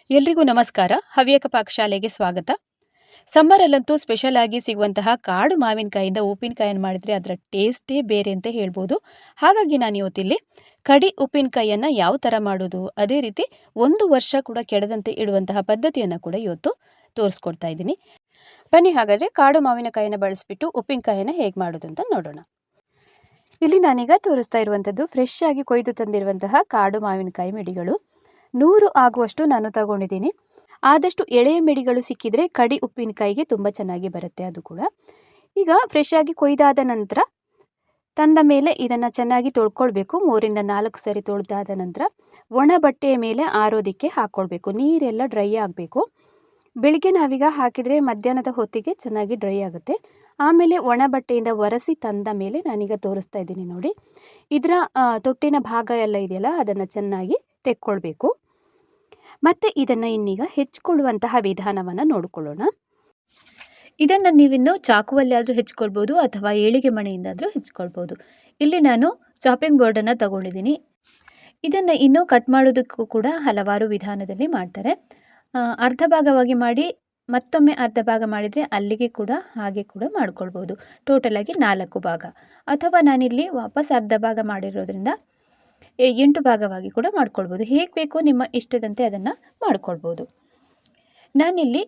ಎಲ್ರಿಗೂ ನಮಸ್ಕಾರ. ಹವ್ಯಕ ಪಾಕಶಾಲೆಗೆ ಸ್ವಾಗತ. ಸಮ್ಮರಲ್ಲಂತೂ ಸ್ಪೆಷಲ್ ಆಗಿ ಸಿಗುವಂತಹ ಕಾಡು ಮಾವಿನಕಾಯಿಂದ ಉಪ್ಪಿನಕಾಯಿಯನ್ನು ಮಾಡಿದರೆ ಅದರ ಟೇಸ್ಟೇ ಬೇರೆ ಅಂತ ಹೇಳ್ಬೋದು. ಹಾಗಾಗಿ ನಾನು ಇವತ್ತಿಲ್ಲಿ ಕಡಿ ಉಪ್ಪಿನಕಾಯಿಯನ್ನು ಯಾವ ಥರ ಮಾಡೋದು, ಅದೇ ರೀತಿ 1 ವರ್ಷ ಕೂಡ ಕೆಡದಂತೆ ಇಡುವಂತಹ ಪದ್ಧತಿಯನ್ನು ಕೂಡ ಇವತ್ತು ತೋರಿಸ್ಕೊಡ್ತಾ ಇದ್ದೀನಿ. ಬನ್ನಿ ಹಾಗಾದರೆ ಕಾಡು ಮಾವಿನಕಾಯಿಯನ್ನು ಬಳಸಿಬಿಟ್ಟು ಉಪ್ಪಿನಕಾಯಿಯನ್ನು ಹೇಗೆ ಮಾಡೋದು ಅಂತ ನೋಡೋಣ. ಇಲ್ಲಿ ನಾನೀಗ ತೋರಿಸ್ತಾ ಇರುವಂಥದ್ದು ಫ್ರೆಶ್ ಆಗಿ ಕೊಯ್ದು ತಂದಿರುವಂತಹ ಕಾಡು ಮಾವಿನಕಾಯಿ ಮಿಡಿಗಳು 100 ಆಗುವಷ್ಟು ನಾನು ತಗೊಂಡಿದ್ದೀನಿ. ಆದಷ್ಟು ಎಳೆಯ ಮಿಡಿಗಳು ಸಿಕ್ಕಿದರೆ ಕಡಿ ಉಪ್ಪಿನಕಾಯಿಗೆ ತುಂಬ ಚೆನ್ನಾಗಿ ಬರುತ್ತೆ. ಅದು ಕೂಡ ಈಗ ಫ್ರೆಶ್ ಆಗಿ ಕೊಯ್ದಾದ ನಂತರ ತಂದ ಮೇಲೆ ಇದನ್ನು ಚೆನ್ನಾಗಿ ತೊಳ್ಕೊಳ್ಬೇಕು. 3ರಿಂದ 4 ಸರಿ ತೊಳೆದಾದ ನಂತರ ಒಣ ಬಟ್ಟೆಯ ಮೇಲೆ ಆರೋದಕ್ಕೆ ಹಾಕ್ಕೊಳ್ಬೇಕು. ನೀರೆಲ್ಲ ಡ್ರೈ ಆಗಬೇಕು. ಬೆಳಿಗ್ಗೆ ನಾವೀಗ ಹಾಕಿದರೆ ಮಧ್ಯಾಹ್ನದ ಹೊತ್ತಿಗೆ ಚೆನ್ನಾಗಿ ಡ್ರೈ ಆಗುತ್ತೆ. ಆಮೇಲೆ ಒಣ ಬಟ್ಟೆಯಿಂದ ಒರೆಸಿ ತಂದ ಮೇಲೆ ನಾನೀಗ ತೋರಿಸ್ತಾ ಇದ್ದೀನಿ ನೋಡಿ. ಇದರ ತೊಟ್ಟಿನ ಭಾಗ ಎಲ್ಲ ಇದೆಯಲ್ಲ ಅದನ್ನು ಚೆನ್ನಾಗಿ ತೆಕ್ಕೊಳ್ಬೇಕು. ಮತ್ತು ಇದನ್ನು ಇನ್ನೀಗ ಹೆಚ್ಕೊಳ್ಳುವಂತಹ ವಿಧಾನವನ್ನು ನೋಡಿಕೊಳ್ಳೋಣ. ಇದನ್ನು ನೀವಿನ್ನು ಚಾಕುವಲ್ಲಿ ಆದರೂ ಹೆಚ್ಕೊಳ್ಬೋದು ಅಥವಾ ಏಳಿಗೆ ಮಣೆಯಿಂದಾದರೂ ಹೆಚ್ಕೊಳ್ಬೋದು. ಇಲ್ಲಿ ನಾನು ಚಾಪಿಂಗ್ ಬೋರ್ಡನ್ನು ತಗೊಂಡಿದ್ದೀನಿ. ಇದನ್ನು ಇನ್ನೂ ಕಟ್ ಮಾಡೋದಕ್ಕೂ ಕೂಡ ಹಲವಾರು ವಿಧಾನದಲ್ಲಿ ಮಾಡ್ತಾರೆ. ಅರ್ಧ ಭಾಗವಾಗಿ ಮಾಡಿ ಮತ್ತೊಮ್ಮೆ ಅರ್ಧ ಭಾಗ ಮಾಡಿದರೆ ಅಲ್ಲಿಗೆ ಕೂಡ ಹಾಗೆ ಕೂಡ ಮಾಡ್ಕೊಳ್ಬೋದು. ಟೋಟಲಾಗಿ 4 ಭಾಗ, ಅಥವಾ ನಾನಿಲ್ಲಿ ವಾಪಸ್ ಅರ್ಧ ಭಾಗ ಮಾಡಿರೋದ್ರಿಂದ 8 ಭಾಗವಾಗಿ ಕೂಡ ಮಾಡ್ಕೊಳ್ಬೋದು. ಹೇಗೆ ಬೇಕೋ ನಿಮ್ಮ ಇಷ್ಟದಂತೆ ಅದನ್ನು ಮಾಡ್ಕೊಳ್ಬೋದು. ನಾನಿಲ್ಲಿ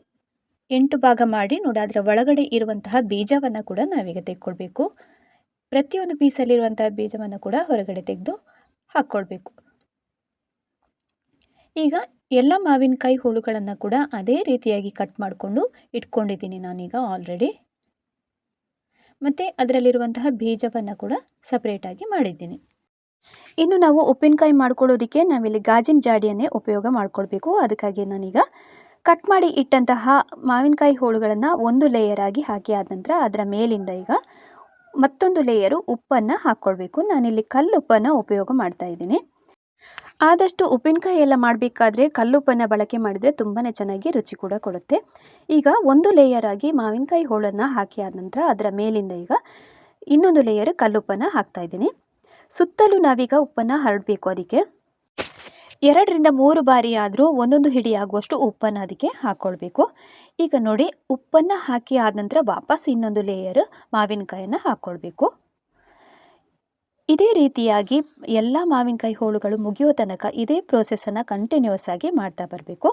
8 ಭಾಗ ಮಾಡಿ ನೋಡಿ, ಅದರ ಒಳಗಡೆ ಇರುವಂತಹ ಬೀಜವನ್ನು ಕೂಡ ನಾವೀಗ ತೆಕ್ಕೊಳ್ಬೇಕು. ಪ್ರತಿಯೊಂದು ಪೀಸಲ್ಲಿರುವಂತಹ ಬೀಜವನ್ನು ಕೂಡ ಹೊರಗಡೆ ತೆಗೆದು ಹಾಕ್ಕೊಳ್ಬೇಕು. ಈಗ ಎಲ್ಲ ಮಾವಿನಕಾಯಿ ಹೋಳುಗಳನ್ನು ಕೂಡ ಅದೇ ರೀತಿಯಾಗಿ ಕಟ್ ಮಾಡಿಕೊಂಡು ಇಟ್ಕೊಂಡಿದ್ದೀನಿ ನಾನೀಗ ಆಲ್ರೆಡಿ. ಮತ್ತು ಅದರಲ್ಲಿರುವಂತಹ ಬೀಜವನ್ನು ಕೂಡ ಸಪ್ರೇಟಾಗಿ ಮಾಡಿದ್ದೀನಿ. ಇನ್ನು ನಾವು ಉಪ್ಪಿನಕಾಯಿ ಮಾಡ್ಕೊಳ್ಳೋದಕ್ಕೆ ನಾವಿಲ್ಲಿ ಗಾಜಿನ ಜಾಡಿಯನ್ನೇ ಉಪಯೋಗ ಮಾಡ್ಕೊಳ್ಬೇಕು. ಅದಕ್ಕಾಗಿ ನಾನೀಗ ಕಟ್ ಮಾಡಿ ಇಟ್ಟಂತಹ ಮಾವಿನಕಾಯಿ ಹೋಳುಗಳನ್ನು ಒಂದು ಲೇಯರ್ ಆಗಿ ಹಾಕಿ ಆದ ನಂತರ ಅದರ ಮೇಲಿಂದ ಈಗ ಮತ್ತೊಂದು ಲೇಯರು ಉಪ್ಪನ್ನು ಹಾಕ್ಕೊಳ್ಬೇಕು. ನಾನಿಲ್ಲಿ ಕಲ್ಲುಪ್ಪನ್ನು ಉಪಯೋಗ ಮಾಡ್ತಾ ಇದ್ದೀನಿ. ಆದಷ್ಟು ಉಪ್ಪಿನಕಾಯಿ ಎಲ್ಲ ಮಾಡಬೇಕಾದ್ರೆ ಕಲ್ಲುಪ್ಪನ್ನು ಬಳಕೆ ಮಾಡಿದರೆ ತುಂಬಾ ಚೆನ್ನಾಗಿ ರುಚಿ ಕೂಡ ಕೊಡುತ್ತೆ. ಈಗ ಒಂದು ಲೇಯರ್ ಆಗಿ ಮಾವಿನಕಾಯಿ ಹೋಳನ್ನು ಹಾಕಿ ಆದ ನಂತರ ಅದರ ಮೇಲಿಂದ ಈಗ ಇನ್ನೊಂದು ಲೇಯರ್ ಕಲ್ಲುಪ್ಪನ್ನು ಹಾಕ್ತಾ ಇದ್ದೀನಿ. ಸುತ್ತಲೂ ನಾವೀಗ ಉಪ್ಪನ್ನು ಹರಡಬೇಕು. ಅದಕ್ಕೆ 2ರಿಂದ 3 ಬಾರಿ ಆದರೂ ಒಂದೊಂದು ಹಿಡಿ ಆಗುವಷ್ಟು ಉಪ್ಪನ್ನು ಅದಕ್ಕೆ ಹಾಕ್ಕೊಳ್ಬೇಕು. ಈಗ ನೋಡಿ, ಉಪ್ಪನ್ನು ಹಾಕಿ ಆದ ನಂತರ ವಾಪಸ್ ಇನ್ನೊಂದು ಲೇಯರ್ ಮಾವಿನಕಾಯನ್ನು ಹಾಕ್ಕೊಳ್ಬೇಕು. ಇದೇ ರೀತಿಯಾಗಿ ಎಲ್ಲ ಮಾವಿನಕಾಯಿ ಹೋಳುಗಳು ಮುಗಿಯೋ ತನಕ ಇದೇ ಪ್ರೋಸೆಸ್ಸನ್ನು ಕಂಟಿನ್ಯೂಸ್ ಆಗಿ ಮಾಡ್ತಾ ಬರಬೇಕು.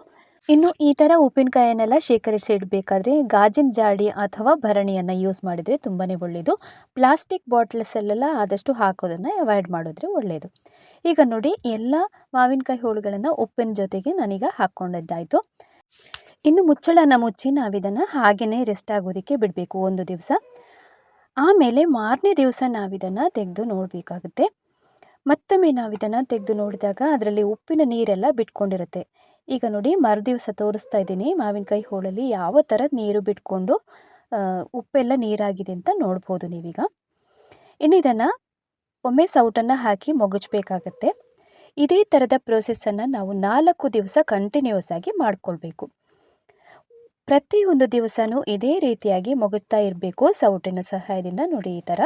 ಇನ್ನು ಈ ಥರ ಉಪ್ಪಿನಕಾಯನ್ನೆಲ್ಲ ಶೇಖರಿಸಿ ಇಡಬೇಕಾದ್ರೆ ಗಾಜಿನ ಜಾಡಿ ಅಥವಾ ಭರಣಿಯನ್ನು ಯೂಸ್ ಮಾಡಿದರೆ ತುಂಬಾ ಒಳ್ಳೆಯದು. ಪ್ಲಾಸ್ಟಿಕ್ ಬಾಟ್ಲ್ಸಲ್ಲೆಲ್ಲ ಆದಷ್ಟು ಹಾಕೋದನ್ನು ಅವಾಯ್ಡ್ ಮಾಡಿದ್ರೆ ಒಳ್ಳೆಯದು. ಈಗ ನೋಡಿ, ಎಲ್ಲ ಮಾವಿನಕಾಯಿ ಹೋಳುಗಳನ್ನು ಉಪ್ಪಿನ ಜೊತೆಗೆ ನಾನೀಗ ಹಾಕ್ಕೊಂಡಿದ್ದಾಯಿತು. ಇನ್ನು ಮುಚ್ಚಳನ ಮುಚ್ಚಿ ನಾವಿದನ್ನು ಹಾಗೆಯೇ ರೆಸ್ಟ್ ಆಗೋದಕ್ಕೆ ಬಿಡಬೇಕು 1 ದಿವಸ. ಆಮೇಲೆ ಮಾರನೇ ದಿವಸ ನಾವಿದನ್ನು ತೆಗೆದು ನೋಡಬೇಕಾಗುತ್ತೆ. ಮತ್ತೊಮ್ಮೆ ನಾವಿದನ್ನು ತೆಗೆದು ನೋಡಿದಾಗ ಅದರಲ್ಲಿ ಉಪ್ಪಿನ ನೀರೆಲ್ಲ ಬಿಟ್ಕೊಂಡಿರುತ್ತೆ. ಈಗ ನೋಡಿ, ಮರುದಿವಸ ತೋರಿಸ್ತಾ ಇದ್ದೀನಿ ಮಾವಿನಕಾಯಿ ಹೋಳಲ್ಲಿ ಯಾವ ಥರ ನೀರು ಬಿಟ್ಕೊಂಡು ಉಪ್ಪೆಲ್ಲ ನೀರಾಗಿದೆ ಅಂತ ನೋಡ್ಬೋದು ನೀವೀಗ. ಇನ್ನು ಇದನ್ನು ಒಮ್ಮೆ ಸೌಟನ್ನು ಹಾಕಿ ಮೊಗಚಬೇಕಾಗತ್ತೆ. ಇದೇ ಥರದ ಪ್ರೋಸೆಸ್ಸನ್ನು ನಾವು 4 ದಿವಸ ಕಂಟಿನ್ಯೂಸ್ ಆಗಿ ಮಾಡಿಕೊಳ್ಬೇಕು. ಪ್ರತಿಯೊಂದು ದಿವಸನೂ ಇದೇ ರೀತಿಯಾಗಿ ಮೊಗಚ್ತಾ ಇರಬೇಕು ಸೌಟಿನ ಸಹಾಯದಿಂದ. ನೋಡಿ ಈ ಥರ.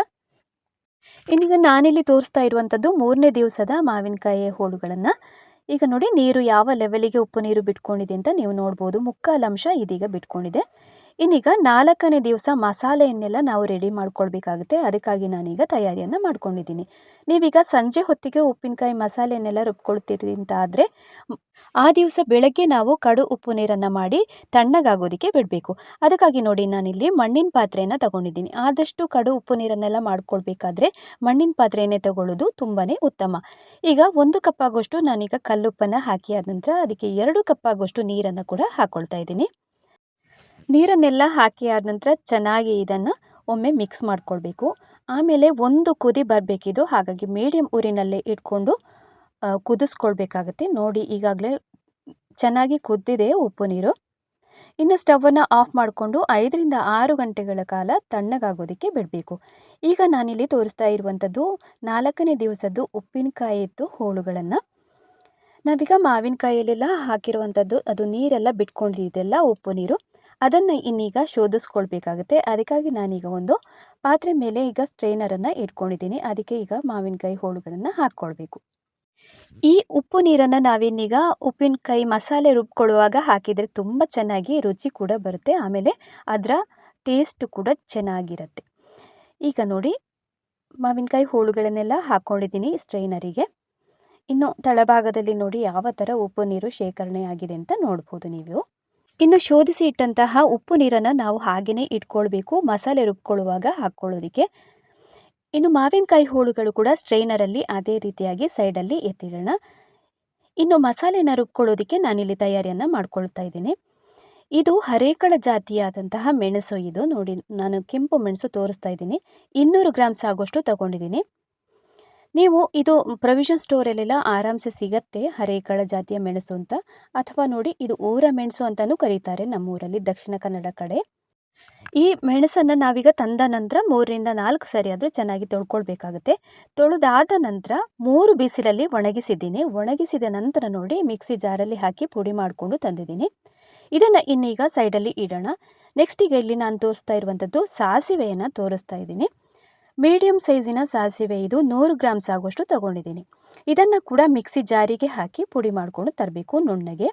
ಇನ್ನೀಗ ನಾನಿಲ್ಲಿ ತೋರಿಸ್ತಾ ಇರುವಂಥದ್ದು 3ನೇ ದಿವಸದ ಮಾವಿನಕಾಯಿ ಹೋಳುಗಳನ್ನು. ಈಗ ನೋಡಿ, ನೀರು ಯಾವ ಲೆವೆಲಿಗೆ ಉಪ್ಪು ನೀರು ಬಿಟ್ಕೊಂಡಿದೆ ಅಂತ ನೀವು ನೋಡ್ಬೋದು. 3/4 ಅಂಶ ಇದೀಗ ಬಿಟ್ಕೊಂಡಿದೆ. ಇನ್ನೀಗ 4ನೇ ದಿವಸ ಮಸಾಲೆಯನ್ನೆಲ್ಲ ನಾವು ರೆಡಿ ಮಾಡ್ಕೊಳ್ಬೇಕಾಗುತ್ತೆ. ಅದಕ್ಕಾಗಿ ನಾನೀಗ ತಯಾರಿಯನ್ನು ಮಾಡ್ಕೊಂಡಿದ್ದೀನಿ. ನೀವೀಗ ಸಂಜೆ ಹೊತ್ತಿಗೆ ಉಪ್ಪಿನಕಾಯಿ ಮಸಾಲೆಯನ್ನೆಲ್ಲ ರುಬ್ಕೊಳ್ತೀರಿ ಅಂತ ಆದರೆ ಆ ದಿವಸ ಬೆಳಗ್ಗೆ ನಾವು ಕಡು ಉಪ್ಪು ನೀರನ್ನು ಮಾಡಿ ತಣ್ಣಗಾಗೋದಕ್ಕೆ ಬಿಡಬೇಕು. ಅದಕ್ಕಾಗಿ ನೋಡಿ, ನಾನಿಲ್ಲಿ ಮಣ್ಣಿನ ಪಾತ್ರೆಯನ್ನು ತಗೊಂಡಿದ್ದೀನಿ. ಆದಷ್ಟು ಕಡು ಉಪ್ಪು ನೀರನ್ನೆಲ್ಲ ಮಾಡ್ಕೊಳ್ಬೇಕಾದ್ರೆ ಮಣ್ಣಿನ ಪಾತ್ರೆಯನ್ನೇ ತಗೊಳ್ಳೋದು ತುಂಬಾ ಉತ್ತಮ. ಈಗ 1 ಕಪ್ ಆಗುವಷ್ಟು ನಾನೀಗ ಕಲ್ಲುಪ್ಪನ್ನು ಹಾಕಿ ಆದ ನಂತರ ಅದಕ್ಕೆ 2 ಕಪ್ ಆಗುವಷ್ಟು ನೀರನ್ನು ಕೂಡ ಹಾಕ್ಕೊಳ್ತಾ ಇದ್ದೀನಿ. ನೀರನ್ನೆಲ್ಲ ಹಾಕಿ ಆದ ನಂತರ ಚೆನ್ನಾಗಿ ಇದನ್ನು ಒಮ್ಮೆ ಮಿಕ್ಸ್ ಮಾಡ್ಕೊಳ್ಬೇಕು. ಆಮೇಲೆ ಒಂದು ಕುದಿ ಬರಬೇಕಿದು. ಹಾಗಾಗಿ ಮೀಡಿಯಮ್ ಊರಿನಲ್ಲೇ ಇಟ್ಕೊಂಡು ಕುದಿಸ್ಕೊಳ್ಬೇಕಾಗತ್ತೆ. ನೋಡಿ, ಈಗಾಗಲೇ ಚೆನ್ನಾಗಿ ಕುದ್ದಿದೆ ಉಪ್ಪು ನೀರು. ಇನ್ನು ಸ್ಟವನ್ನು ಆಫ್ ಮಾಡಿಕೊಂಡು 5ರಿಂದ 6 ಗಂಟೆಗಳ ಕಾಲ ತಣ್ಣಗಾಗೋದಕ್ಕೆ ಬಿಡಬೇಕು. ಈಗ ನಾನಿಲ್ಲಿ ತೋರಿಸ್ತಾ ಇರುವಂಥದ್ದು 4ನೇ ದಿವಸದ್ದು ಉಪ್ಪಿನಕಾಯಿದ್ದು ಹೋಳುಗಳನ್ನು. ನಾವೀಗ ಮಾವಿನಕಾಯಿಯಲ್ಲೆಲ್ಲ ಹಾಕಿರುವಂಥದ್ದು ಅದು ನೀರೆಲ್ಲ ಬಿಟ್ಕೊಂಡಿದೆಯಲ್ಲ ಉಪ್ಪು ನೀರು, ಅದನ್ನು ಇನ್ನೀಗ ಶೋಧಿಸ್ಕೊಳ್ಬೇಕಾಗುತ್ತೆ. ಅದಕ್ಕಾಗಿ ನಾನೀಗ ಒಂದು ಪಾತ್ರೆ ಮೇಲೆ ಈಗ ಸ್ಟ್ರೈನರನ್ನು ಇಟ್ಕೊಂಡಿದ್ದೀನಿ. ಅದಕ್ಕೆ ಈಗ ಮಾವಿನಕಾಯಿ ಹೋಳುಗಳನ್ನು ಹಾಕ್ಕೊಳ್ಬೇಕು. ಈ ಉಪ್ಪು ನೀರನ್ನು ನಾವಿನ್ನೀಗ ಉಪ್ಪಿನಕಾಯಿ ಮಸಾಲೆ ರುಬ್ಕೊಳ್ಳುವಾಗ ಹಾಕಿದರೆ ತುಂಬ ಚೆನ್ನಾಗಿ ರುಚಿ ಕೂಡ ಬರುತ್ತೆ. ಆಮೇಲೆ ಅದರ ಟೇಸ್ಟ್ ಕೂಡ ಚೆನ್ನಾಗಿರುತ್ತೆ. ಈಗ ನೋಡಿ ಮಾವಿನಕಾಯಿ ಹೋಳುಗಳನ್ನೆಲ್ಲ ಹಾಕ್ಕೊಂಡಿದ್ದೀನಿ ಸ್ಟ್ರೈನರಿಗೆ. ಇನ್ನು ತಳಭಾಗದಲ್ಲಿ ನೋಡಿ ಯಾವ ಥರ ಉಪ್ಪು ನೀರು ಶೇಖರಣೆ ಆಗಿದೆ ಅಂತ ನೋಡ್ಬೋದು ನೀವು. ಇನ್ನು ಶೋಧಿಸಿ ಇಟ್ಟಂತಹ ಉಪ್ಪು ನೀರನ್ನು ನಾವು ಹಾಗೆಯೇ ಇಟ್ಕೊಳ್ಬೇಕು ಮಸಾಲೆ ರುಬ್ಕೊಳ್ಳುವಾಗ ಹಾಕ್ಕೊಳ್ಳೋದಕ್ಕೆ. ಇನ್ನು ಮಾವಿನಕಾಯಿ ಹೋಳುಗಳು ಕೂಡ ಸ್ಟ್ರೈನರಲ್ಲಿ ಅದೇ ರೀತಿಯಾಗಿ ಸೈಡಲ್ಲಿ ಎತ್ತಿಡೋಣ. ಇನ್ನು ಮಸಾಲೆನ ರುಬ್ಕೊಳ್ಳೋದಕ್ಕೆ ನಾನಿಲ್ಲಿ ತಯಾರಿಯನ್ನು ಮಾಡ್ಕೊಳ್ತಾ ಇದ್ದೀನಿ. ಇದು ಹರೇಕಳ ಜಾತಿಯಾದಂತಹ ಮೆಣಸು. ಇದು ನೋಡಿ ನಾನು ಕೆಂಪು ಮೆಣಸು ತೋರಿಸ್ತಾ ಇದ್ದೀನಿ. 200 ಗ್ರಾಮ್ಸ್ ಆಗುವಷ್ಟು ತಗೊಂಡಿದ್ದೀನಿ. ನೀವು ಇದು ಪ್ರೊವಿಷನ್ ಸ್ಟೋರಲ್ಲೆಲ್ಲ ಆರಾಮ್ಸೆ ಸಿಗತ್ತೆ ಹರೇಕಳ ಜಾತಿಯ ಮೆಣಸು ಅಂತ. ಅಥವಾ ನೋಡಿ ಇದು ಊರ ಮೆಣಸು ಅಂತಲೂ ಕರೀತಾರೆ ನಮ್ಮೂರಲ್ಲಿ ದಕ್ಷಿಣ ಕನ್ನಡ ಕಡೆ. ಈ ಮೆಣಸನ್ನು ನಾವೀಗ ತಂದ ನಂತರ 3ರಿಂದ 4 ಸರಿ ಆದರೂ ಚೆನ್ನಾಗಿ ತೊಳ್ಕೊಳ್ಬೇಕಾಗುತ್ತೆ. ತೊಳೆದಾದ ನಂತರ 3 ಬಿಸಿಲಲ್ಲಿ ಒಣಗಿಸಿದ್ದೀನಿ. ಒಣಗಿಸಿದ ನಂತರ ನೋಡಿ ಮಿಕ್ಸಿ ಜಾರಲ್ಲಿ ಹಾಕಿ ಪುಡಿ ಮಾಡಿಕೊಂಡು ತಂದಿದ್ದೀನಿ. ಇದನ್ನು ಇನ್ನೀಗ ಸೈಡಲ್ಲಿ ಇಡೋಣ. ನೆಕ್ಸ್ಟ್ ಈಗ ಇಲ್ಲಿ ನಾನು ತೋರಿಸ್ತಾ ಇರುವಂಥದ್ದು ಸಾಸಿವೆಯನ್ನು ತೋರಿಸ್ತಾ ಇದ್ದೀನಿ. ಮೀಡಿಯಮ್ ಸೈಜಿನ ಸಾಸಿವೆ ಇದು 100 ಗ್ರಾಮ್ಸ್ ಆಗುವಷ್ಟು ತಗೊಂಡಿದ್ದೀನಿ. ಇದನ್ನು ಕೂಡ ಮಿಕ್ಸಿ ಜಾರಿಗೆ ಹಾಕಿ ಪುಡಿ ಮಾಡಿಕೊಂಡು ತರಬೇಕು ನುಣ್ಣಗೆ.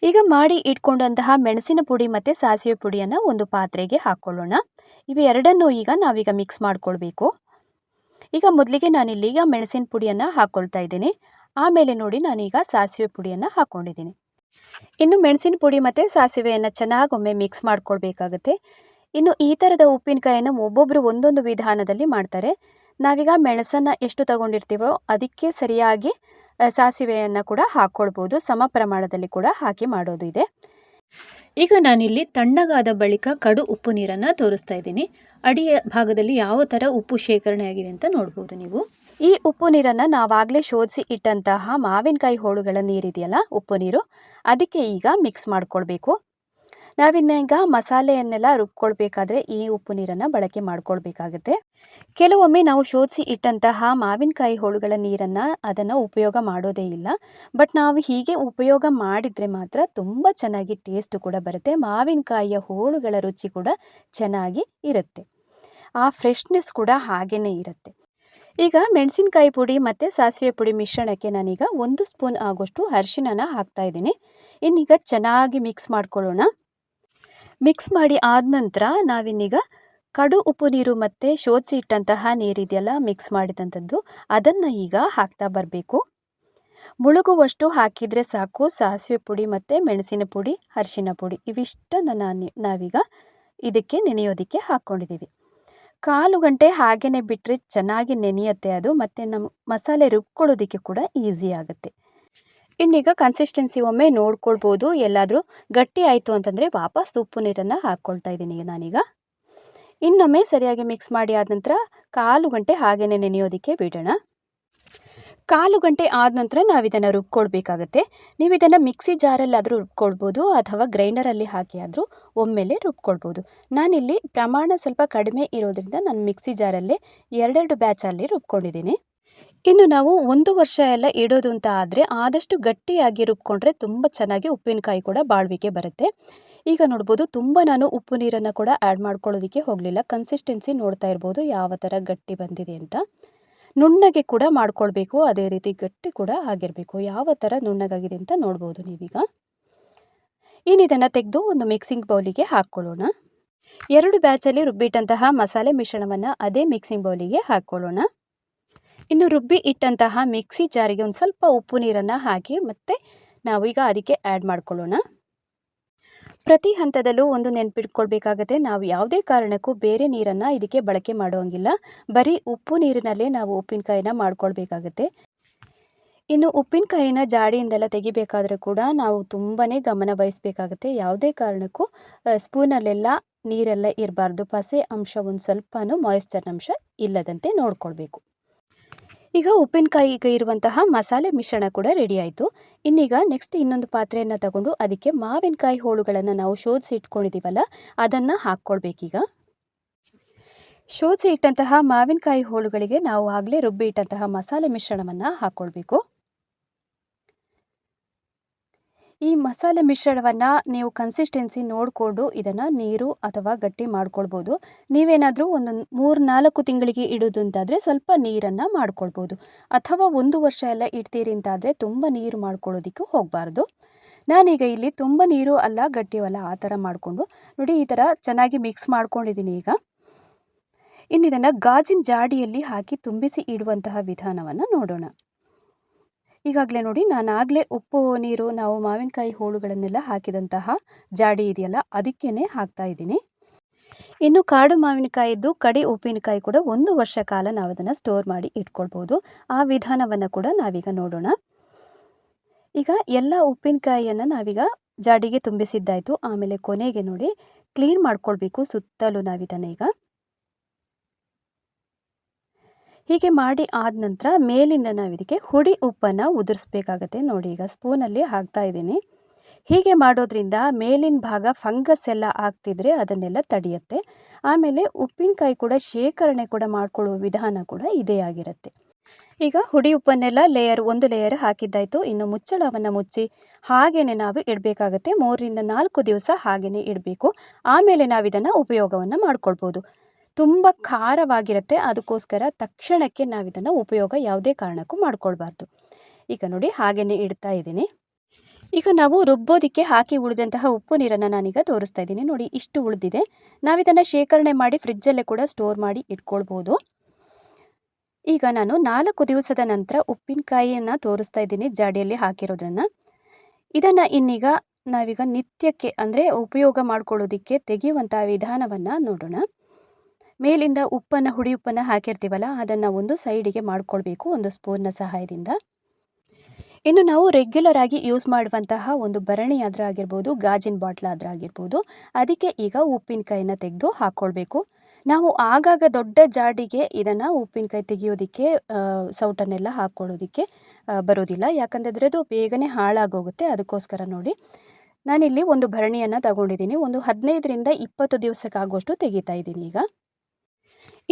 ಈಗ ಮಾಡಿ ಇಟ್ಕೊಂಡಂತಹ ಮೆಣಸಿನ ಪುಡಿ ಮತ್ತು ಸಾಸಿವೆ ಪುಡಿಯನ್ನು ಒಂದು ಪಾತ್ರೆಗೆ ಹಾಕ್ಕೊಳ್ಳೋಣ. ಇವೆರಡನ್ನೂ ಈಗ ನಾವೀಗ ಮಿಕ್ಸ್ ಮಾಡ್ಕೊಳ್ಬೇಕು. ಈಗ ಮೊದಲಿಗೆ ನಾನಿಲ್ಲೀಗ ಮೆಣಸಿನ ಪುಡಿಯನ್ನು ಹಾಕ್ಕೊಳ್ತಾ ಇದ್ದೀನಿ. ಆಮೇಲೆ ನೋಡಿ ನಾನೀಗ ಸಾಸಿವೆ ಪುಡಿಯನ್ನು ಹಾಕ್ಕೊಂಡಿದ್ದೀನಿ. ಇನ್ನು ಮೆಣಸಿನ ಪುಡಿ ಮತ್ತು ಸಾಸಿವೆಯನ್ನು ಚೆನ್ನಾಗೊಮ್ಮೆ ಮಿಕ್ಸ್ ಮಾಡ್ಕೊಳ್ಬೇಕಾಗುತ್ತೆ. ಇನ್ನು ಈ ಥರದ ಉಪ್ಪಿನಕಾಯನ್ನು ಒಬ್ಬೊಬ್ಬರು ಒಂದೊಂದು ವಿಧಾನದಲ್ಲಿ ಮಾಡ್ತಾರೆ. ನಾವೀಗ ಮೆಣಸನ್ನು ಎಷ್ಟು ತಗೊಂಡಿರ್ತೀವೋ ಅದಕ್ಕೆ ಸರಿಯಾಗಿ ಸಾಸಿವೆಯನ್ನು ಕೂಡ ಹಾಕ್ಕೊಳ್ಬೋದು. ಸಮ ಪ್ರಮಾಣದಲ್ಲಿ ಕೂಡ ಹಾಕಿ ಮಾಡೋದು ಇದೆ. ಈಗ ನಾನಿಲ್ಲಿ ತಣ್ಣಗಾದ ಬಳಿಕ ಕಡು ಉಪ್ಪು ನೀರನ್ನು ತೋರಿಸ್ತಾ ಇದ್ದೀನಿ. ಅಡಿಯ ಭಾಗದಲ್ಲಿ ಯಾವ ಥರ ಉಪ್ಪು ಶೇಖರಣೆ ಆಗಿದೆ ಅಂತ ನೋಡ್ಬೋದು ನೀವು. ಈ ಉಪ್ಪು ನೀರನ್ನು ನಾವಾಗಲೇ ಶೋಧಿಸಿ ಇಟ್ಟಂತಹ ಮಾವಿನಕಾಯಿ ಹೋಳುಗಳ ನೀರಿದೆಯಲ್ಲ ಉಪ್ಪು ನೀರು, ಅದಕ್ಕೆ ಈಗ ಮಿಕ್ಸ್ ಮಾಡ್ಕೊಳ್ಬೇಕು. ನಾವಿನ್ನೀಗ ಮಸಾಲೆಯನ್ನೆಲ್ಲ ರುಬ್ಕೊಳ್ಬೇಕಾದ್ರೆ ಈ ಉಪ್ಪು ನೀರನ್ನು ಬಳಕೆ ಮಾಡ್ಕೊಳ್ಬೇಕಾಗುತ್ತೆ. ಕೆಲವೊಮ್ಮೆ ನಾವು ಶೋಧಿಸಿ ಇಟ್ಟಂತಹ ಮಾವಿನಕಾಯಿ ಹೋಳುಗಳ ನೀರನ್ನು ಅದನ್ನು ಉಪಯೋಗ ಮಾಡೋದೇ ಇಲ್ಲ. ಬಟ್ ನಾವು ಹೀಗೆ ಉಪಯೋಗ ಮಾಡಿದರೆ ಮಾತ್ರ ತುಂಬ ಚೆನ್ನಾಗಿ ಟೇಸ್ಟ್ ಕೂಡ ಬರುತ್ತೆ. ಮಾವಿನಕಾಯಿಯ ಹೋಳುಗಳ ರುಚಿ ಕೂಡ ಚೆನ್ನಾಗಿ ಇರುತ್ತೆ. ಆ ಫ್ರೆಶ್ನೆಸ್ ಕೂಡ ಹಾಗೇ ಇರುತ್ತೆ. ಈಗ ಮೆಣಸಿನಕಾಯಿ ಪುಡಿ ಮತ್ತು ಸಾಸಿವೆ ಪುಡಿ ಮಿಶ್ರಣಕ್ಕೆ ನಾನೀಗ 1 ಸ್ಪೂನ್ ಆಗುವಷ್ಟು ಅರಿಶಿಣನ ಹಾಕ್ತಾ ಇದ್ದೀನಿ. ಇನ್ನೀಗ ಚೆನ್ನಾಗಿ ಮಿಕ್ಸ್ ಮಾಡ್ಕೊಳ್ಳೋಣ. ಮಿಕ್ಸ್ ಮಾಡಿ ಆದ ನಂತರ ನಾವಿನ್ನೀಗ ಕಡು ಉಪ್ಪು ನೀರು ಮತ್ತು ಶೋಧಿಸಿ ಇಟ್ಟಂತಹ ನೀರಿದೆಯಲ್ಲ ಮಿಕ್ಸ್ ಮಾಡಿದಂಥದ್ದು ಅದನ್ನು ಈಗ ಹಾಕ್ತಾ ಬರಬೇಕು. ಮುಳುಗುವಷ್ಟು ಹಾಕಿದರೆ ಸಾಕು. ಸಾಸಿವೆ ಪುಡಿ ಮತ್ತು ಮೆಣಸಿನ ಪುಡಿ, ಅರಿಶಿನ ಪುಡಿ ಇವಿಷ್ಟನ್ನು ನಾವೀಗ ಇದಕ್ಕೆ ನೆನೆಯೋದಕ್ಕೆ ಹಾಕ್ಕೊಂಡಿದ್ದೀವಿ. 1/4 ಗಂಟೆ ಹಾಗೇ ಬಿಟ್ಟರೆ ಚೆನ್ನಾಗಿ ನೆನೆಯುತ್ತೆ ಅದು. ಮತ್ತು ನಮ್ಮ ಮಸಾಲೆ ರುಬ್ಕೊಳ್ಳೋದಕ್ಕೆ ಕೂಡ ಈಸಿ ಆಗುತ್ತೆ. ಇನ್ನೀಗ ಕನ್ಸಿಸ್ಟೆನ್ಸಿ ಒಮ್ಮೆ ನೋಡ್ಕೊಳ್ಬೋದು. ಎಲ್ಲಾದರೂ ಗಟ್ಟಿ ಆಯಿತು ಅಂತಂದರೆ ವಾಪಸ್ ಉಪ್ಪು ನೀರನ್ನು ಹಾಕ್ಕೊಳ್ತಾ ಇದ್ದೀನಿ ನಾನೀಗ. ಇನ್ನೊಮ್ಮೆ ಸರಿಯಾಗಿ ಮಿಕ್ಸ್ ಮಾಡಿ ಆದ ನಂತರ 1/4 ಗಂಟೆ ಹಾಗೇ ನೆನೆಯೋದಕ್ಕೆ ಬಿಡೋಣ. 1/4 ಗಂಟೆ ಆದ ನಂತರ ನಾವು ಇದನ್ನು ರುಬ್ಕೊಳ್ಬೇಕಾಗತ್ತೆ. ನೀವು ಇದನ್ನು ಮಿಕ್ಸಿ ಜಾರಲ್ಲಾದರೂ ರುಬ್ಕೊಳ್ಬೋದು ಅಥವಾ ಗ್ರೈಂಡರಲ್ಲಿ ಹಾಕಿ ಆದರೂ ಒಮ್ಮೆಲೆ ರುಬ್ಕೊಳ್ಬೋದು. ನಾನಿಲ್ಲಿ ಪ್ರಮಾಣ ಸ್ವಲ್ಪ ಕಡಿಮೆ ಇರೋದ್ರಿಂದ ನಾನು ಮಿಕ್ಸಿ ಜಾರಲ್ಲೇ 2 ಬ್ಯಾಚಲ್ಲಿ ರುಬ್ಕೊಂಡಿದ್ದೀನಿ. ಇನ್ನು ನಾವು 1 ವರ್ಷ ಎಲ್ಲ ಇಡೋದು ಅಂತ ಆದರೆ ಆದಷ್ಟು ಗಟ್ಟಿಯಾಗಿ ರುಬ್ಕೊಂಡ್ರೆ ತುಂಬ ಚೆನ್ನಾಗಿ ಉಪ್ಪಿನಕಾಯಿ ಕೂಡ ಬಾಳ್ವಿಕೆ ಬರುತ್ತೆ. ಈಗ ನೋಡ್ಬೋದು ತುಂಬ ನಾನು ಉಪ್ಪು ನೀರನ್ನು ಕೂಡ ಆ್ಯಡ್ ಮಾಡ್ಕೊಳ್ಳೋದಕ್ಕೆ ಹೋಗಲಿಲ್ಲ. ಕನ್ಸಿಸ್ಟೆನ್ಸಿ ನೋಡ್ತಾ ಇರ್ಬೋದು ಯಾವ ಥರ ಗಟ್ಟಿ ಬಂದಿದೆ ಅಂತ. ನುಣ್ಣಗೆ ಕೂಡ ಮಾಡ್ಕೊಳ್ಬೇಕು, ಅದೇ ರೀತಿ ಗಟ್ಟಿ ಕೂಡ ಆಗಿರಬೇಕು. ಯಾವ ಥರ ನುಣ್ಣಗಾಗಿದೆ ಅಂತ ನೋಡ್ಬೋದು ನೀವೀಗ. ಇನ್ನಿದನ್ನು ತೆಗೆದು ಒಂದು ಮಿಕ್ಸಿಂಗ್ ಬೌಲಿಗೆ ಹಾಕ್ಕೊಳ್ಳೋಣ. 2 ಬ್ಯಾಚಲ್ಲಿ ರುಬ್ಬಿಟ್ಟಂತಹ ಮಸಾಲೆ ಮಿಶ್ರಣವನ್ನು ಅದೇ ಮಿಕ್ಸಿಂಗ್ ಬೌಲಿಗೆ ಹಾಕ್ಕೊಳ್ಳೋಣ. ಇನ್ನು ರುಬ್ಬಿ ಇಟ್ಟಂತಹ ಮಿಕ್ಸಿ ಜಾರಿಗೆ ಒಂದು ಸ್ವಲ್ಪ ಉಪ್ಪು ನೀರನ್ನು ಹಾಕಿ ಮತ್ತು ನಾವೀಗ ಅದಕ್ಕೆ ಆ್ಯಡ್ ಮಾಡ್ಕೊಳ್ಳೋಣ. ಪ್ರತಿ ಹಂತದಲ್ಲೂ ಒಂದು ನೆನಪಿಟ್ಕೊಳ್ಬೇಕಾಗತ್ತೆ, ನಾವು ಯಾವುದೇ ಕಾರಣಕ್ಕೂ ಬೇರೆ ನೀರನ್ನು ಇದಕ್ಕೆ ಬಳಕೆ ಮಾಡೋಂಗಿಲ್ಲ. ಬರೀ ಉಪ್ಪು ನೀರಿನಲ್ಲೇ ನಾವು ಉಪ್ಪಿನಕಾಯಿನ ಮಾಡ್ಕೊಳ್ಬೇಕಾಗತ್ತೆ. ಇನ್ನು ಉಪ್ಪಿನಕಾಯಿನ ಜಾಡಿಯಿಂದೆಲ್ಲ ತೆಗಿಬೇಕಾದ್ರೆ ಕೂಡ ನಾವು ತುಂಬಾ ಗಮನ ವಹಿಸಬೇಕಾಗತ್ತೆ. ಯಾವುದೇ ಕಾರಣಕ್ಕೂ ಸ್ಪೂನಲ್ಲೆಲ್ಲ ನೀರೆಲ್ಲ ಇರಬಾರ್ದು. ಪಸೆ ಅಂಶ ಒಂದು ಸ್ವಲ್ಪನೂ ಮಾಯಿಶ್ಚರ್ ಅಂಶ ಇಲ್ಲದಂತೆ ನೋಡ್ಕೊಳ್ಬೇಕು. ಈಗ ಉಪ್ಪಿನಕಾಯಿಗೆ ಇರುವಂತಹ ಮಸಾಲೆ ಮಿಶ್ರಣ ಕೂಡ ರೆಡಿ ಆಯಿತು. ಇನ್ನೀಗ ನೆಕ್ಸ್ಟ್ ಇನ್ನೊಂದು ಪಾತ್ರೆಯನ್ನು ತಗೊಂಡು ಅದಕ್ಕೆ ಮಾವಿನಕಾಯಿ ಹೋಳುಗಳನ್ನು ನಾವು ಶೋಧಿಸಿ ಇಟ್ಕೊಂಡಿದ್ದೀವಲ್ಲ ಅದನ್ನು ಹಾಕ್ಕೊಳ್ಬೇಕೀಗ. ಶೋಧಿಸಿ ಇಟ್ಟಂತಹ ಮಾವಿನಕಾಯಿ ಹೋಳುಗಳಿಗೆ ನಾವು ಆಗಲೇ ರುಬ್ಬಿ ಇಟ್ಟಂತಹ ಮಸಾಲೆ ಮಿಶ್ರಣವನ್ನು ಹಾಕ್ಕೊಳ್ಬೇಕು. ಈ ಮಸಾಲೆ ಮಿಶ್ರಣವನ್ನು ನೀವು ಕನ್ಸಿಸ್ಟೆನ್ಸಿ ನೋಡಿಕೊಂಡು ಇದನ್ನು ನೀರು ಅಥವಾ ಗಟ್ಟಿ ಮಾಡ್ಕೊಳ್ಬೋದು. ನೀವೇನಾದರೂ ಒಂದು 3-4 ತಿಂಗಳಿಗೆ ಇಡೋದು ಅಂತಾದರೆ ಸ್ವಲ್ಪ ನೀರನ್ನು ಮಾಡ್ಕೊಳ್ಬೋದು. ಅಥವಾ 1 ವರ್ಷ ಎಲ್ಲ ಇಡ್ತೀರಿ ಅಂತಾದರೆ ತುಂಬ ನೀರು ಮಾಡ್ಕೊಳ್ಳೋದಕ್ಕೆ ಹೋಗಬಾರ್ದು. ನಾನೀಗ ಇಲ್ಲಿ ತುಂಬ ನೀರು ಅಲ್ಲ ಗಟ್ಟಿಯೂ ಅಲ್ಲ ಆ ಥರ ಮಾಡಿಕೊಂಡು ನೋಡಿ ಈ ಥರ ಚೆನ್ನಾಗಿ ಮಿಕ್ಸ್ ಮಾಡ್ಕೊಂಡಿದ್ದೀನಿ. ಈಗ ಇನ್ನು ಇದನ್ನು ಗಾಜಿನ ಜಾಡಿಯಲ್ಲಿ ಹಾಕಿ ತುಂಬಿಸಿ ಇಡುವಂತಹ ವಿಧಾನವನ್ನು ನೋಡೋಣ. ಈಗಾಗಲೇ ನೋಡಿ ನಾನಾಗಲೇ ಉಪ್ಪು ನೀರು ನಾವು ಮಾವಿನಕಾಯಿ ಹೋಳುಗಳನ್ನೆಲ್ಲ ಹಾಕಿದಂತಹ ಜಾಡಿ ಇದೆಯಲ್ಲ ಅದಕ್ಕೇ ಹಾಕ್ತಾ ಇದ್ದೀನಿ. ಇನ್ನು ಕಾಡು ಮಾವಿನಕಾಯಿದ್ದು ಕಡಿ ಉಪ್ಪಿನಕಾಯಿ ಕೂಡ 1 ವರ್ಷ ಕಾಲ ನಾವು ಅದನ್ನು ಸ್ಟೋರ್ ಮಾಡಿ ಇಟ್ಕೊಳ್ಬೋದು. ಆ ವಿಧಾನವನ್ನು ಕೂಡ ನಾವೀಗ ನೋಡೋಣ. ಈಗ ಎಲ್ಲ ಉಪ್ಪಿನಕಾಯಿಯನ್ನು ನಾವೀಗ ಜಾಡಿಗೆ ತುಂಬಿಸಿದ್ದಾಯಿತು. ಆಮೇಲೆ ಕೊನೆಗೆ ನೋಡಿ ಕ್ಲೀನ್ ಮಾಡ್ಕೊಳ್ಬೇಕು ಸುತ್ತಲೂ ನಾವಿದನ್ನು ಈಗ ಹೀಗೆ ಮಾಡಿ ಆದ ನಂತರ ಮೇಲಿಂದ ನಾವು ಇದಕ್ಕೆ ಹುಡಿ ಉಪ್ಪನ್ನು ಉದುರಿಸ್ಬೇಕಾಗತ್ತೆ. ನೋಡಿ ಈಗ ಸ್ಪೂನಲ್ಲಿ ಹಾಕ್ತಾ ಇದ್ದೀನಿ. ಹೀಗೆ ಮಾಡೋದ್ರಿಂದ ಮೇಲಿನ ಭಾಗ ಫಂಗಸ್ ಎಲ್ಲ ಆಗ್ತಿದ್ರೆ ಅದನ್ನೆಲ್ಲ ತಡೆಯುತ್ತೆ. ಆಮೇಲೆ ಉಪ್ಪಿನಕಾಯಿ ಕೂಡ ಶೇಖರಣೆ ಕೂಡ ಮಾಡ್ಕೊಳ್ಳುವ ವಿಧಾನ ಕೂಡ ಇದೇ ಆಗಿರುತ್ತೆ. ಈಗ ಹುಡಿ ಉಪ್ಪನ್ನೆಲ್ಲ ಒಂದು ಲೇಯರ್ ಹಾಕಿದ್ದಾಯಿತು. ಇನ್ನು ಮುಚ್ಚಳವನ್ನು ಮುಚ್ಚಿ ಹಾಗೇನೆ ನಾವು ಇಡಬೇಕಾಗತ್ತೆ. 3-4 ದಿವಸ ಹಾಗೇನೆ ಇಡಬೇಕು. ಆಮೇಲೆ ನಾವು ಇದನ್ನು ಉಪಯೋಗವನ್ನು ಮಾಡ್ಕೊಳ್ಬೋದು. ತುಂಬ ಖಾರವಾಗಿರುತ್ತೆ, ಅದಕ್ಕೋಸ್ಕರ ತಕ್ಷಣಕ್ಕೆ ನಾವು ಇದನ್ನು ಉಪಯೋಗ ಯಾವುದೇ ಕಾರಣಕ್ಕೂ ಮಾಡ್ಕೊಳ್ಬಾರ್ದು. ಈಗ ನೋಡಿ ಹಾಗೇನೆ ಇಡ್ತಾ ಇದ್ದೀನಿ. ಈಗ ನಾವು ರುಬ್ಬೋದಕ್ಕೆ ಹಾಕಿ ಉಳಿದಂತಹ ಉಪ್ಪು ನೀರನ್ನು ನಾನೀಗ ತೋರಿಸ್ತಾ ಇದ್ದೀನಿ. ನೋಡಿ ಇಷ್ಟು ಉಳಿದಿದೆ. ನಾವಿದನ್ನು ಶೇಖರಣೆ ಮಾಡಿ ಫ್ರಿಜ್ಜಲ್ಲೇ ಕೂಡ ಸ್ಟೋರ್ ಮಾಡಿ ಇಟ್ಕೊಳ್ಬೋದು. ಈಗ ನಾನು 4 ದಿವಸದ ನಂತರ ಉಪ್ಪಿನಕಾಯಿಯನ್ನು ತೋರಿಸ್ತಾ ಇದ್ದೀನಿ ಜಾಡಿಯಲ್ಲಿ ಹಾಕಿರೋದನ್ನು. ಇದನ್ನು ಇನ್ನೀಗ ನಾವೀಗ ನಿತ್ಯಕ್ಕೆ ಅಂದರೆ ಉಪಯೋಗ ಮಾಡ್ಕೊಳ್ಳೋದಕ್ಕೆ ತೆಗೆಯುವಂಥ ವಿಧಾನವನ್ನು ನೋಡೋಣ. ಮೇಲಿಂದ ಹುಡಿ ಉಪ್ಪನ್ನು ಹಾಕಿರ್ತೀವಲ್ಲ ಅದನ್ನು ಒಂದು ಸೈಡಿಗೆ ಮಾಡ್ಕೊಳ್ಬೇಕು ಒಂದು ಸ್ಪೂನ್ನ ಸಹಾಯದಿಂದ. ಇನ್ನು ನಾವು ರೆಗ್ಯುಲರ್ ಆಗಿ ಯೂಸ್ ಮಾಡುವಂತಹ ಒಂದು ಭರಣಿ ಆದರೂ ಆಗಿರ್ಬೋದು, ಗಾಜಿನ ಬಾಟ್ಲ್ ಆದರೂ ಆಗಿರ್ಬೋದು, ಅದಕ್ಕೆ ಈಗ ಉಪ್ಪಿನಕಾಯಿನ ತೆಗೆದು ಹಾಕ್ಕೊಳ್ಬೇಕು. ನಾವು ಆಗಾಗ ದೊಡ್ಡ ಜಾಡಿಗೆ ಇದನ್ನು ಉಪ್ಪಿನಕಾಯಿ ತೆಗೆಯೋದಕ್ಕೆ ಸೌಟನ್ನೆಲ್ಲ ಹಾಕ್ಕೊಳ್ಳೋದಕ್ಕೆ ಬರೋದಿಲ್ಲ. ಯಾಕಂದರೆ ಅದು ಬೇಗನೆ ಹಾಳಾಗೋಗುತ್ತೆ. ಅದಕ್ಕೋಸ್ಕರ ನೋಡಿ ನಾನಿಲ್ಲಿ ಒಂದು ಭರಣಿಯನ್ನು ತಗೊಂಡಿದ್ದೀನಿ. ಒಂದು 15-20 ದಿವಸಕ್ಕಾಗುವಷ್ಟು ತೆಗಿತಾ ಇದ್ದೀನಿ ಈಗ.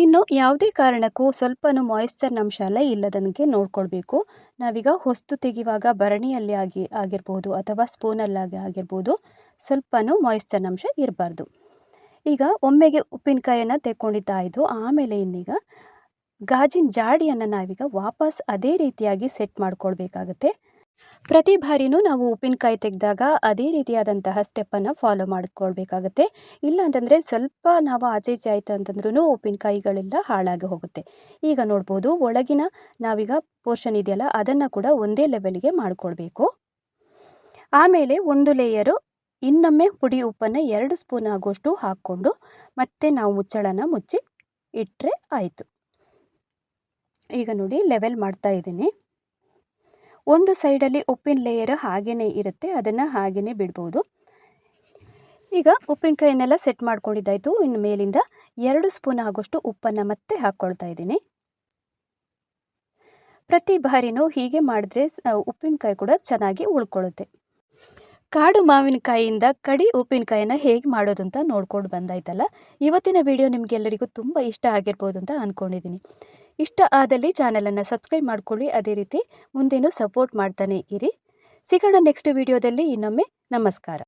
ಇನ್ನು ಯಾವುದೇ ಕಾರಣಕ್ಕೂ ಸ್ವಲ್ಪನೂ ಮಾಯಿಶ್ಚರ್ ಅಂಶ ಎಲ್ಲ ಇಲ್ಲದಂಗೆ ನೋಡ್ಕೊಳ್ಬೇಕು. ನಾವೀಗ ಹೊಸ್ತು ತೆಗೆಯುವಾಗ ಭರಣಿಯಲ್ಲಿ ಆಗಿರ್ಬೋದು ಅಥವಾ ಸ್ಪೂನಲ್ಲಾಗಿ ಆಗಿರ್ಬೋದು ಸ್ವಲ್ಪನೂ ಮಾಯಿಶ್ಚರ್ ಅಂಶ ಇರಬಾರ್ದು. ಈಗ ಒಮ್ಮೆಗೆ ಉಪ್ಪಿನಕಾಯಿಯನ್ನು ತೆಕ್ಕೊಂಡಿದ್ದಾಯಿತು. ಆಮೇಲೆ ಇನ್ನೀಗ ಗಾಜಿನ ಜಾಡಿಯನ್ನು ನಾವೀಗ ವಾಪಸ್ ಅದೇ ರೀತಿಯಾಗಿ ಸೆಟ್ ಮಾಡ್ಕೊಳ್ಬೇಕಾಗತ್ತೆ. ಪ್ರತಿ ಬಾರಿನೂ ನಾವು ಉಪ್ಪಿನಕಾಯಿ ತೆಗೆದಾಗ ಅದೇ ರೀತಿಯಾದಂತಹ ಸ್ಟೆಪ್ಪನ್ನು ಫಾಲೋ ಮಾಡ್ಕೊಳ್ಬೇಕಾಗತ್ತೆ. ಇಲ್ಲ ಅಂತಂದರೆ ಸ್ವಲ್ಪ ನಾವು ಆಚೆ ಈಚೆ ಆಯಿತು ಅಂತಂದ್ರೂ ಉಪ್ಪಿನಕಾಯಿಗಳೆಲ್ಲ ಹಾಳಾಗಿ ಹೋಗುತ್ತೆ. ಈಗ ನೋಡ್ಬೋದು ಒಳಗಿನ ನಾವೀಗ ಪೋರ್ಷನ್ ಇದೆಯಲ್ಲ ಅದನ್ನು ಕೂಡ ಒಂದೇ ಲೆವೆಲ್ಗೆ ಮಾಡ್ಕೊಳ್ಬೇಕು. ಆಮೇಲೆ ಒಂದು ಲೇಯರು ಇನ್ನೊಮ್ಮೆ ಪುಡಿ ಉಪ್ಪನ್ನು 2 ಸ್ಪೂನ್ ಆಗುವಷ್ಟು ಹಾಕ್ಕೊಂಡು ಮತ್ತೆ ನಾವು ಮುಚ್ಚಳನ ಮುಚ್ಚಿ ಇಟ್ಟರೆ ಆಯಿತು. ಈಗ ನೋಡಿ ಲೆವೆಲ್ ಮಾಡ್ತಾ ಇದ್ದೀನಿ. ಒಂದು ಸೈಡಲ್ಲಿ ಉಪ್ಪಿನ ಲೇಯರ್ ಹಾಗೇ ಇರುತ್ತೆ, ಅದನ್ನು ಹಾಗೇ ಬಿಡ್ಬೋದು. ಈಗ ಉಪ್ಪಿನಕಾಯಿನೆಲ್ಲ ಸೆಟ್ ಮಾಡ್ಕೊಂಡಿದ್ದಾಯಿತು. ಇನ್ನು ಮೇಲಿಂದ 2 ಸ್ಪೂನ್ ಆಗೋಷ್ಟು ಉಪ್ಪನ್ನು ಮತ್ತೆ ಹಾಕ್ಕೊಳ್ತಾ ಇದ್ದೀನಿ. ಪ್ರತಿ ಬಾರಿನೂ ಹೀಗೆ ಮಾಡಿದ್ರೆ ಉಪ್ಪಿನಕಾಯಿ ಕೂಡ ಚೆನ್ನಾಗಿ ಉಳ್ಕೊಳ್ಳುತ್ತೆ. ಕಾಡು ಮಾವಿನಕಾಯಿಯಿಂದ ಕಡಿ ಉಪ್ಪಿನಕಾಯಿನ ಹೇಗೆ ಮಾಡೋದು ಅಂತ ನೋಡ್ಕೊಂಡು ಬಂದಾಯ್ತಲ್ಲ. ಇವತ್ತಿನ ವಿಡಿಯೋ ನಿಮಗೆಲ್ಲರಿಗೂ ತುಂಬ ಇಷ್ಟ ಆಗಿರ್ಬೋದು ಅಂತ ಅಂದ್ಕೊಂಡಿದ್ದೀನಿ. ಇಷ್ಟ ಆದಲ್ಲಿ ಚಾನಲನ್ನು ಸಬ್ಸ್ಕ್ರೈಬ್ ಮಾಡ್ಕೊಳ್ಳಿ. ಅದೇ ರೀತಿ ಮುಂದೇನೂ ಸಪೋರ್ಟ್ ಮಾಡ್ತಾನೆ ಇರಿ. ಸಿಗೋಣ ನೆಕ್ಸ್ಟ್ ವಿಡಿಯೋದಲ್ಲಿ. ಇನ್ನೊಮ್ಮೆ ನಮಸ್ಕಾರ.